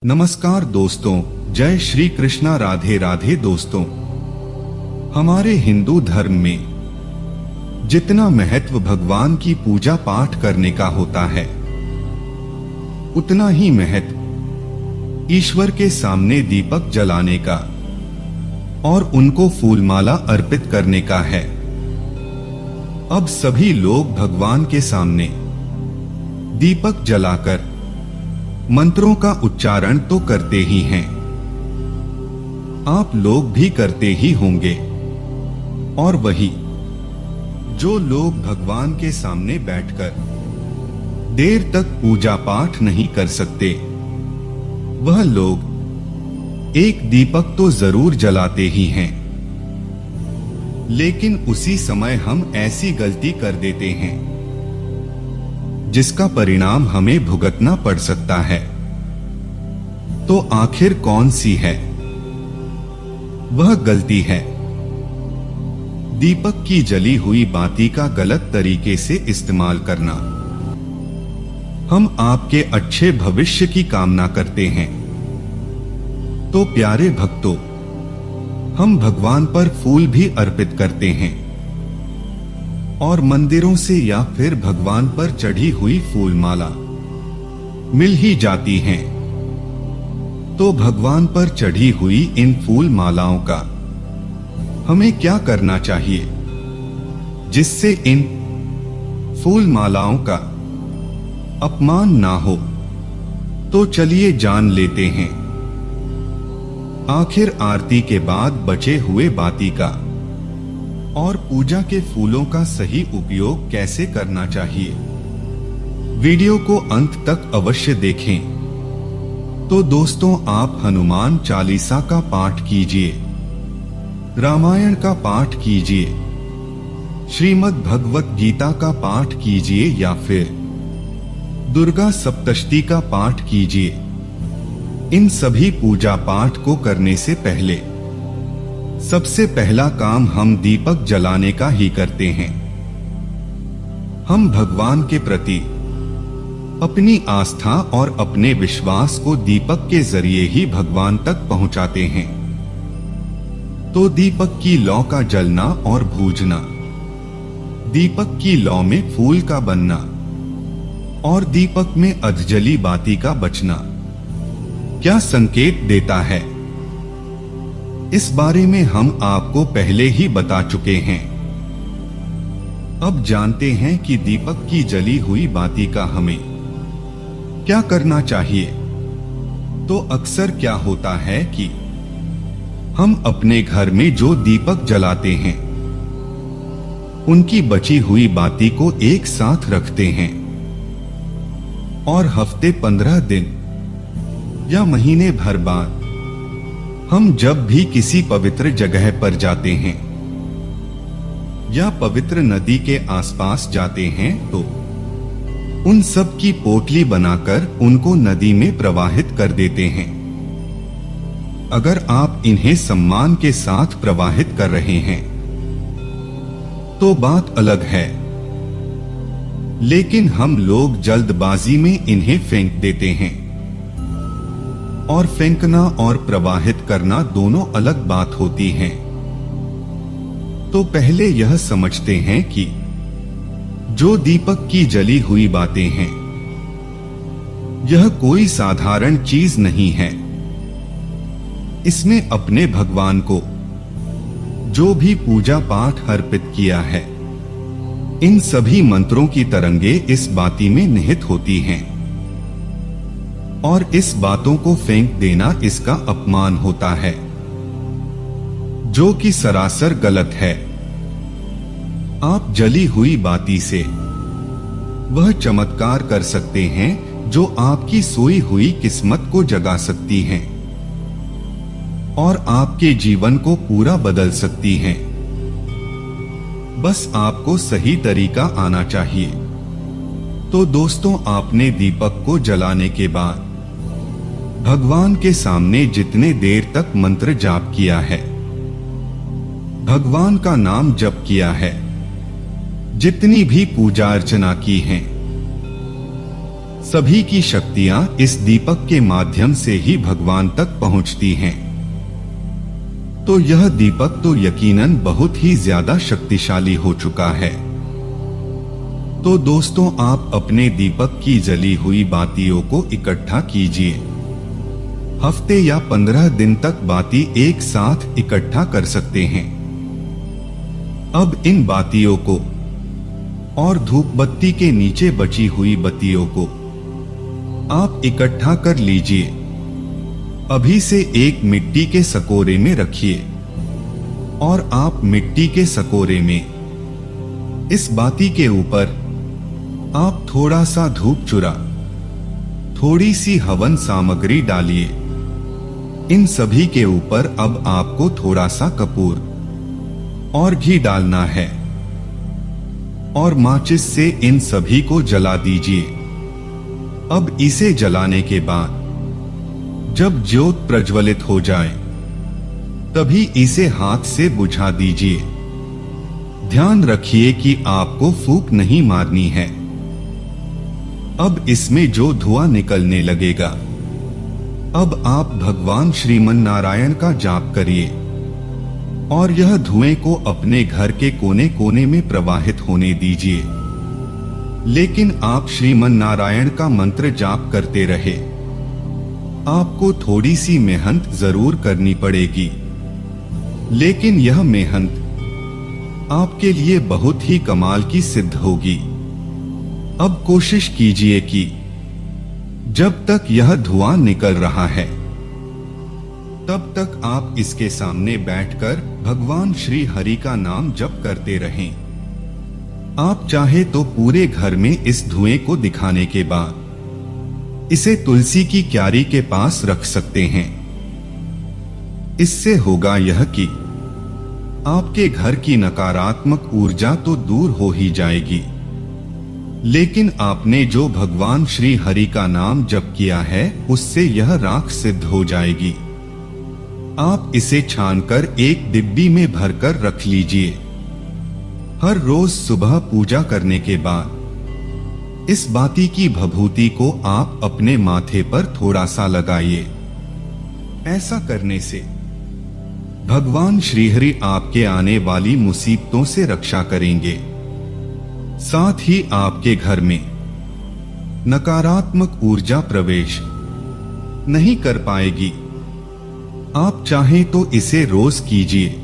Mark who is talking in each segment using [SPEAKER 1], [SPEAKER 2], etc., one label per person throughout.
[SPEAKER 1] नमस्कार दोस्तों, जय श्री कृष्णा, राधे राधे। दोस्तों, हमारे हिंदू धर्म में जितना महत्व भगवान की पूजा पाठ करने का होता है, उतना ही महत्व ईश्वर के सामने दीपक जलाने का और उनको फूलमाला अर्पित करने का है। अब सभी लोग भगवान के सामने दीपक जलाकर मंत्रों का उच्चारण तो करते ही हैं, आप लोग भी करते ही होंगे। और वही जो लोग भगवान के सामने बैठकर देर तक पूजा पाठ नहीं कर सकते, वह लोग एक दीपक तो जरूर जलाते ही हैं, लेकिन उसी समय हम ऐसी गलती कर देते हैं जिसका परिणाम हमें भुगतना पड़ सकता है। तो आखिर कौन सी है वह गलती? है दीपक की जली हुई बाती का गलत तरीके से इस्तेमाल करना। हम आपके अच्छे भविष्य की कामना करते हैं, तो प्यारे भक्तों, हम भगवान पर फूल भी अर्पित करते हैं और मंदिरों से या फिर भगवान पर चढ़ी हुई फूलमाला मिल ही जाती हैं। तो भगवान पर चढ़ी हुई इन फूल मालाओं का हमें क्या करना चाहिए जिससे इन फूल मालाओं का अपमान ना हो? तो चलिए जान लेते हैं आखिर आरती के बाद बचे हुए बाती का और पूजा के फूलों का सही उपयोग कैसे करना चाहिए। वीडियो को अंत तक अवश्य देखें। तो दोस्तों, आप हनुमान चालीसा का पाठ कीजिए, रामायण का पाठ कीजिए, श्रीमद् भगवत गीता का पाठ कीजिए या फिर दुर्गा सप्तशती का पाठ कीजिए। इन सभी पूजा पाठ को करने से पहले सबसे पहला काम हम दीपक जलाने का ही करते हैं। हम भगवान के प्रति अपनी आस्था और अपने विश्वास को दीपक के जरिए ही भगवान तक पहुंचाते हैं। तो दीपक की लौ का जलना और बूझना, दीपक की लौ में फूल का बनना और दीपक में अधजली बाती का बचना क्या संकेत देता है, इस बारे में हम आपको पहले ही बता चुके हैं। अब जानते हैं कि दीपक की जली हुई बाती का हमें क्या करना चाहिए। तो अक्सर क्या होता है कि हम अपने घर में जो दीपक जलाते हैं, उनकी बची हुई बाती को एक साथ रखते हैं और हफ्ते 15 दिन या महीने भर बाद हम जब भी किसी पवित्र जगह पर जाते हैं या पवित्र नदी के आसपास जाते हैं, तो उन सब की पोटली बनाकर उनको नदी में प्रवाहित कर देते हैं। अगर आप इन्हें सम्मान के साथ प्रवाहित कर रहे हैं तो बात अलग है, लेकिन हम लोग जल्दबाजी में इन्हें फेंक देते हैं। और फेंकना और प्रवाहित करना दोनों अलग बात होती है। तो पहले यह समझते हैं कि जो दीपक की जली हुई बातें हैं, यह कोई साधारण चीज नहीं है। इसने अपने भगवान को जो भी पूजा पाठ अर्पित किया है, इन सभी मंत्रों की तरंगे इस बाती में निहित होती हैं और इस बातों को फेंक देना इसका अपमान होता है, जो कि सरासर गलत है। आप जली हुई बाती से वह चमत्कार कर सकते हैं जो आपकी सोई हुई किस्मत को जगा सकती हैं और आपके जीवन को पूरा बदल सकती हैं। बस आपको सही तरीका आना चाहिए। तो दोस्तों, आपने दीपक को जलाने के बाद भगवान के सामने जितने देर तक मंत्र जाप किया है, भगवान का नाम जप किया है, जितनी भी पूजा अर्चना की है, सभी की शक्तियां इस दीपक के माध्यम से ही भगवान तक पहुंचती हैं। तो यह दीपक तो यकीनन बहुत ही ज्यादा शक्तिशाली हो चुका है। तो दोस्तों, आप अपने दीपक की जली हुई बातियों को इकट्ठा कीजिए। हफ्ते या 15 दिन तक बाती एक साथ इकट्ठा कर सकते हैं। अब इन बातियों को और धूप बत्ती के नीचे बची हुई बत्तियों को आप इकट्ठा कर लीजिए। अभी से एक मिट्टी के सकोरे में रखिए और आप मिट्टी के सकोरे में इस बाती के ऊपर आप थोड़ा सा धूप चूरा, थोड़ी सी हवन सामग्री डालिए। इन सभी के ऊपर अब आपको थोड़ा सा कपूर और घी डालना है और माचिस से इन सभी को जला दीजिए। अब इसे जलाने के बाद जब ज्योत प्रज्वलित हो जाए तभी इसे हाथ से बुझा दीजिए। ध्यान रखिए कि आपको फूंक नहीं मारनी है। अब इसमें जो धुआं निकलने लगेगा, अब आप भगवान श्रीमन नारायण का जाप करिए और यह धुएं को अपने घर के कोने कोने में प्रवाहित होने दीजिए। लेकिन आप श्रीमन नारायण का मंत्र जाप करते रहे। आपको थोड़ी सी मेहनत जरूर करनी पड़ेगी, लेकिन यह मेहनत आपके लिए बहुत ही कमाल की सिद्ध होगी। अब कोशिश कीजिए कि जब तक यह धुआं निकल रहा है तब तक आप इसके सामने बैठकर भगवान श्री हरि का नाम जप करते रहें। आप चाहे तो पूरे घर में इस धुएं को दिखाने के बाद इसे तुलसी की क्यारी के पास रख सकते हैं। इससे होगा यह कि आपके घर की नकारात्मक ऊर्जा तो दूर हो ही जाएगी, लेकिन आपने जो भगवान श्री हरि का नाम जप किया है उससे यह राख सिद्ध हो जाएगी। आप इसे छानकर एक डिब्बी में भरकर रख लीजिए। हर रोज सुबह पूजा करने के बाद इस बाती की भभूति को आप अपने माथे पर थोड़ा सा लगाइए। ऐसा करने से भगवान श्रीहरि आपके आने वाली मुसीबतों से रक्षा करेंगे। साथ ही आपके घर में नकारात्मक ऊर्जा प्रवेश नहीं कर पाएगी। आप चाहें तो इसे रोज कीजिए,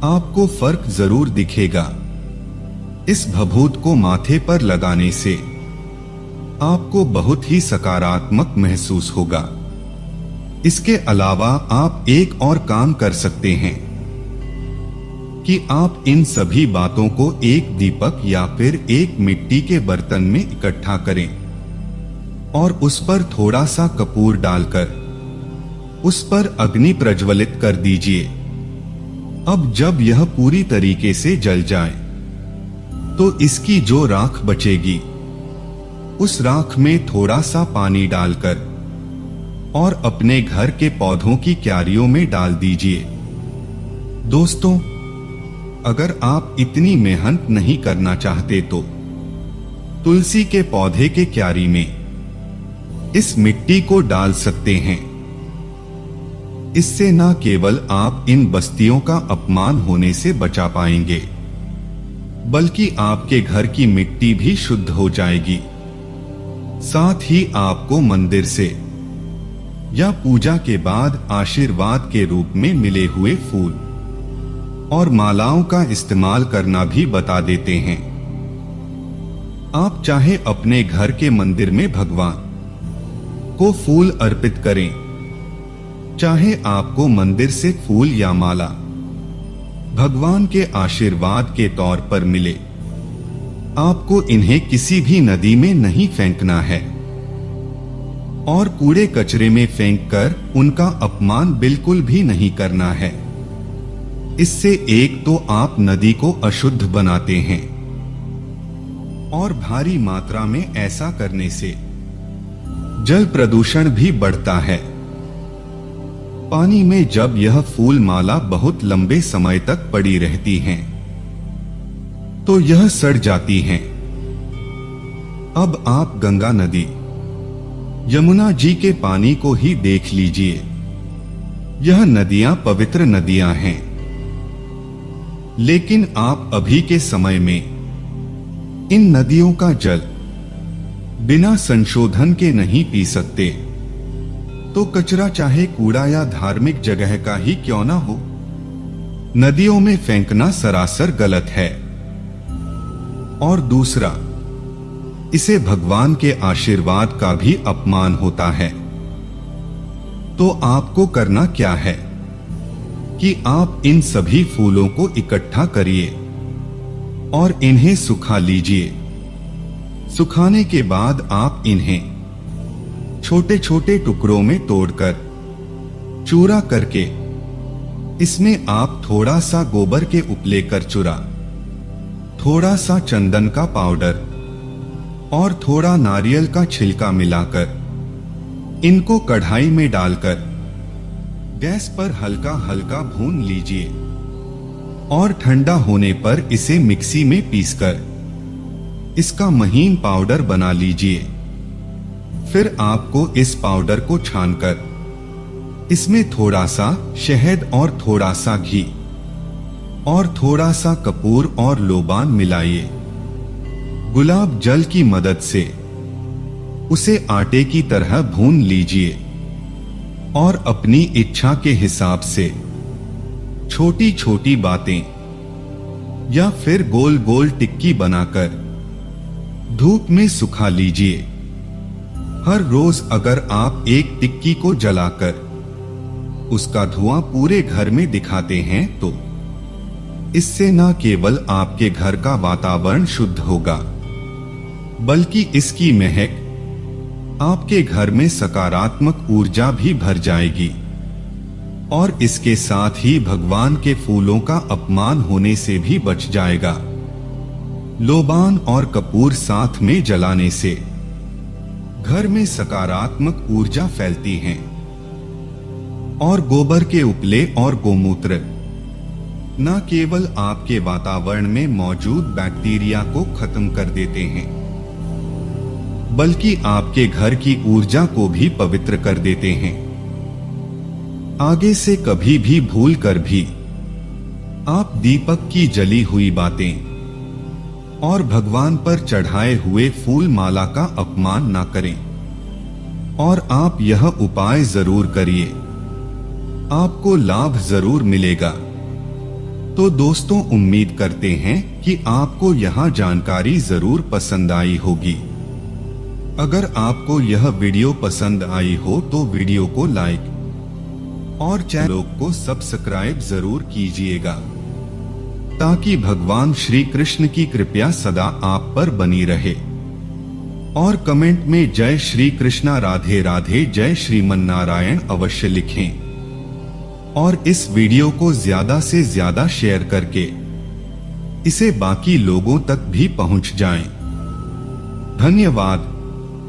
[SPEAKER 1] आपको फर्क जरूर दिखेगा। इस भभूत को माथे पर लगाने से आपको बहुत ही सकारात्मक महसूस होगा। इसके अलावा आप एक और काम कर सकते हैं कि आप इन सभी बातों को एक दीपक या फिर एक मिट्टी के बर्तन में इकट्ठा करें और उस पर थोड़ा सा कपूर डालकर उस पर अग्नि प्रज्वलित कर दीजिए। अब जब यह पूरी तरीके से जल जाए तो इसकी जो राख बचेगी उस राख में थोड़ा सा पानी डालकर और अपने घर के पौधों की क्यारियों में डाल दीजिए। दोस्तों, अगर आप इतनी मेहनत नहीं करना चाहते तो तुलसी के पौधे के क्यारी में इस मिट्टी को डाल सकते हैं। इससे न केवल आप इन बस्तियों का अपमान होने से बचा पाएंगे, बल्कि आपके घर की मिट्टी भी शुद्ध हो जाएगी। साथ ही आपको मंदिर से या पूजा के बाद आशीर्वाद के रूप में मिले हुए फूल और मालाओं का इस्तेमाल करना भी बता देते हैं। आप चाहे अपने घर के मंदिर में भगवान को फूल अर्पित करें, चाहे आपको मंदिर से फूल या माला भगवान के आशीर्वाद के तौर पर मिले, आपको इन्हें किसी भी नदी में नहीं फेंकना है और कूड़े कचरे में फेंककर उनका अपमान बिल्कुल भी नहीं करना है। इससे एक तो आप नदी को अशुद्ध बनाते हैं और भारी मात्रा में ऐसा करने से जल प्रदूषण भी बढ़ता है। पानी में जब यह फूल माला बहुत लंबे समय तक पड़ी रहती हैं, तो यह सड़ जाती हैं अब आप गंगा नदी, यमुना जी के पानी को ही देख लीजिए। यह नदियां पवित्र नदियां हैं, लेकिन आप अभी के समय में इन नदियों का जल बिना संशोधन के नहीं पी सकते। तो कचरा चाहे कूड़ा या धार्मिक जगह का ही क्यों ना हो, नदियों में फेंकना सरासर गलत है। और दूसरा, इसे भगवान के आशीर्वाद का भी अपमान होता है। तो आपको करना क्या है कि आप इन सभी फूलों को इकट्ठा करिए और इन्हें सुखा लीजिए। सुखाने के बाद आप इन्हें छोटे छोटे टुकड़ों में तोड़कर चूरा करके इसमें आप थोड़ा सा गोबर के उपले कर चूरा, थोड़ा सा चंदन का पाउडर और थोड़ा नारियल का छिलका मिलाकर इनको कढ़ाई में डालकर गैस पर हल्का हल्का भून लीजिए और ठंडा होने पर इसे मिक्सी में पीसकर इसका महीन पाउडर बना लीजिए। फिर आपको इस पाउडर को छानकर इसमें थोड़ा सा शहद और थोड़ा सा घी और थोड़ा सा कपूर और लोबान मिलाइए। गुलाब जल की मदद से उसे आटे की तरह भून लीजिए और अपनी इच्छा के हिसाब से छोटी छोटी बातें या फिर गोल गोल टिक्की बनाकर धूप में सुखा लीजिए। हर रोज अगर आप एक टिक्की को जलाकर उसका धुआं पूरे घर में दिखाते हैं तो इससे न केवल आपके घर का वातावरण शुद्ध होगा, बल्कि इसकी महक आपके घर में सकारात्मक ऊर्जा भी भर जाएगी और इसके साथ ही भगवान के फूलों का अपमान होने से भी बच जाएगा। लोबान और कपूर साथ में जलाने से घर में सकारात्मक ऊर्जा फैलती है और गोबर के उपले और गोमूत्र न केवल आपके वातावरण में मौजूद बैक्टीरिया को खत्म कर देते हैं, बल्कि आपके घर की ऊर्जा को भी पवित्र कर देते हैं। आगे से कभी भी भूल कर भी आप दीपक की जली हुई बातें और भगवान पर चढ़ाए हुए फूल माला का अपमान ना करें और आप यह उपाय जरूर करिए, आपको लाभ जरूर मिलेगा। तो दोस्तों, उम्मीद करते हैं कि आपको यह जानकारी जरूर पसंद आई होगी। अगर आपको यह वीडियो पसंद आई हो तो वीडियो को लाइक और चैनल को सब्सक्राइब जरूर कीजिएगा, ताकि भगवान श्री कृष्ण की कृपा सदा आप पर बनी रहे। और कमेंट में जय श्री कृष्णा, राधे राधे, जय श्रीमन नारायण अवश्य लिखें और इस वीडियो को ज्यादा से ज्यादा शेयर करके इसे बाकी लोगों तक भी पहुंच जाएं। धन्यवाद।